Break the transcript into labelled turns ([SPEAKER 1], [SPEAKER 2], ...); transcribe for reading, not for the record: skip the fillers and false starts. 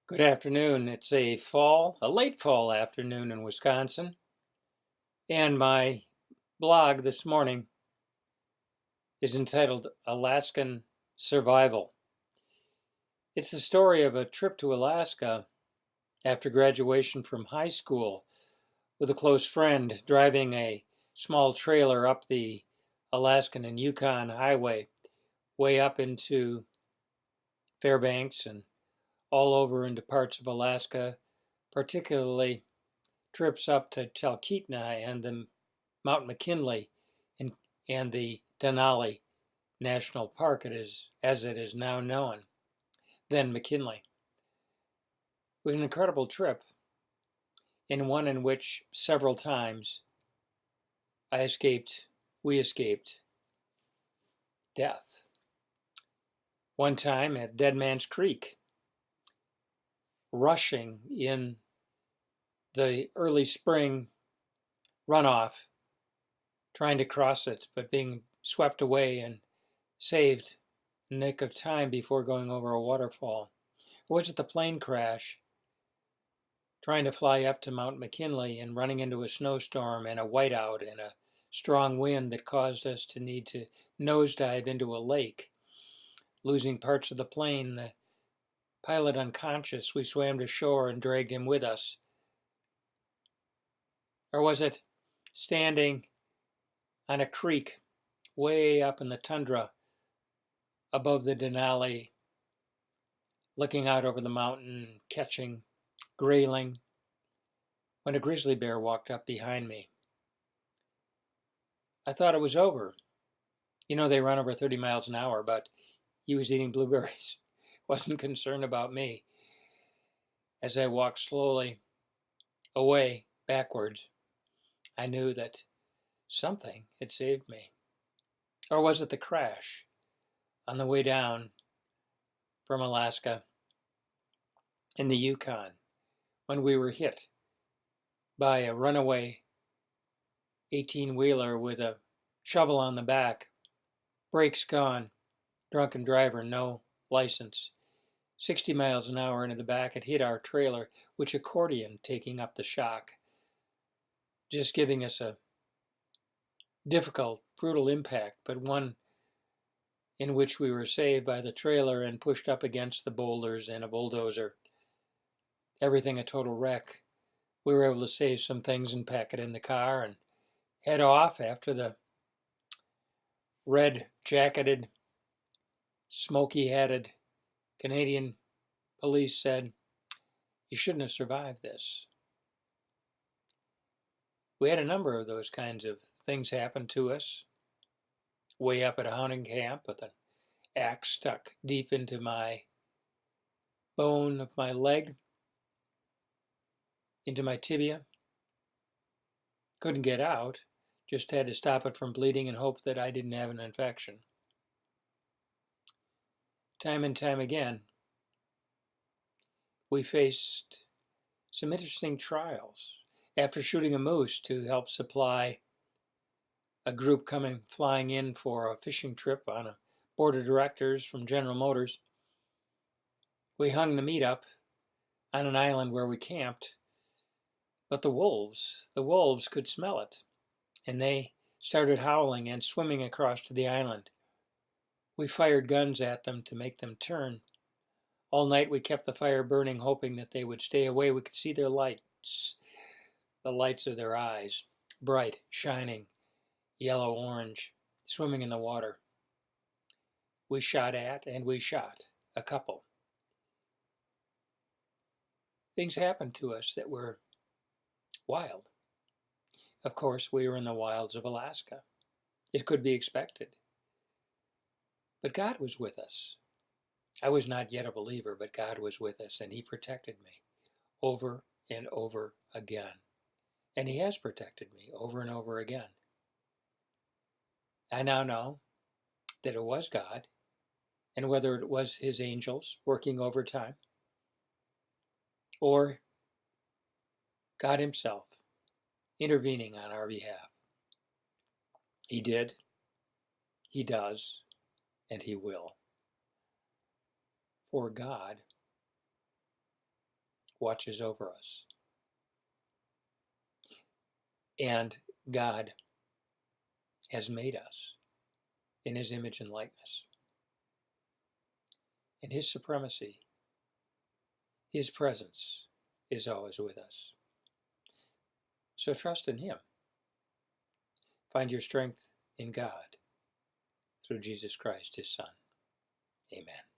[SPEAKER 1] Good afternoon. It's a late fall afternoon in Wisconsin, and my blog this morning is entitled Alaskan Survival. It's the story of a trip to Alaska after graduation from high school with a close friend driving a small trailer up the Alaskan and Yukon highway, way up into Fairbanks and all over into parts of Alaska, particularly trips up to Talkeetna and the Mount McKinley and, and the Denali National Park, as it is now known, then McKinley. It was an incredible trip, and one in which several times we escaped death. One time at Dead Man's Creek, rushing in the early spring runoff, trying to cross it, but being swept away and saved in the nick of time before going over a waterfall. Or was it the plane crash, trying to fly up to Mount McKinley and running into a snowstorm and a whiteout and a strong wind that caused us to need to nosedive into a lake, losing parts of the plane, the pilot unconscious, we swam to shore and dragged him with us? Or was it standing on a creek way up in the tundra above the Denali, looking out over the mountain, catching grayling, when a grizzly bear walked up behind me? I thought it was over. They run over 30 miles an hour, but he was eating blueberries. Wasn't concerned about me. As I walked slowly away, backwards, I knew that something had saved me. Or was it the crash on the way down from Alaska in the Yukon when we were hit by a runaway 18-wheeler with a shovel on the back, brakes gone, drunken driver, no license, 60 miles an hour into the back? It hit our trailer, which accordion, taking up the shock, just giving us a difficult, brutal impact, but one in which we were saved by the trailer and pushed up against the boulders and a bulldozer. Everything a total wreck. We were able to save some things and pack it in the car and head off after the red-jacketed, smoky-hatted Canadian police said, "You shouldn't have survived this." We had a number of those kinds of things happen to us. Way up at a hunting camp with an axe stuck deep into my bone of my leg, into my tibia. Couldn't get out, just had to stop it from bleeding and hope that I didn't have an infection. Time and time again, we faced some interesting trials. After shooting a moose to help supply a group flying in for a fishing trip on a board of directors from General Motors, we hung the meat up on an island where we camped, but the wolves could smell it, and they started howling and swimming across to the island. We fired guns at them to make them turn. All night we kept the fire burning, hoping that they would stay away. We could see their lights, the lights of their eyes, bright, shining, yellow-orange, swimming in the water. We shot at and we shot a couple. Things happened to us that were wild. Of course, we were in the wilds of Alaska. It could be expected. But God was with us. I was not yet a believer, but God was with us, and He protected me over and over again. And He has protected me over and over again. I now know that it was God, and whether it was His angels working overtime, or God Himself intervening on our behalf. He did, He does, and He will. For God watches over us. And God has made us in his image and likeness. And his supremacy, his presence is always with us. So trust in him. Find your strength in God through Jesus Christ, his Son. Amen.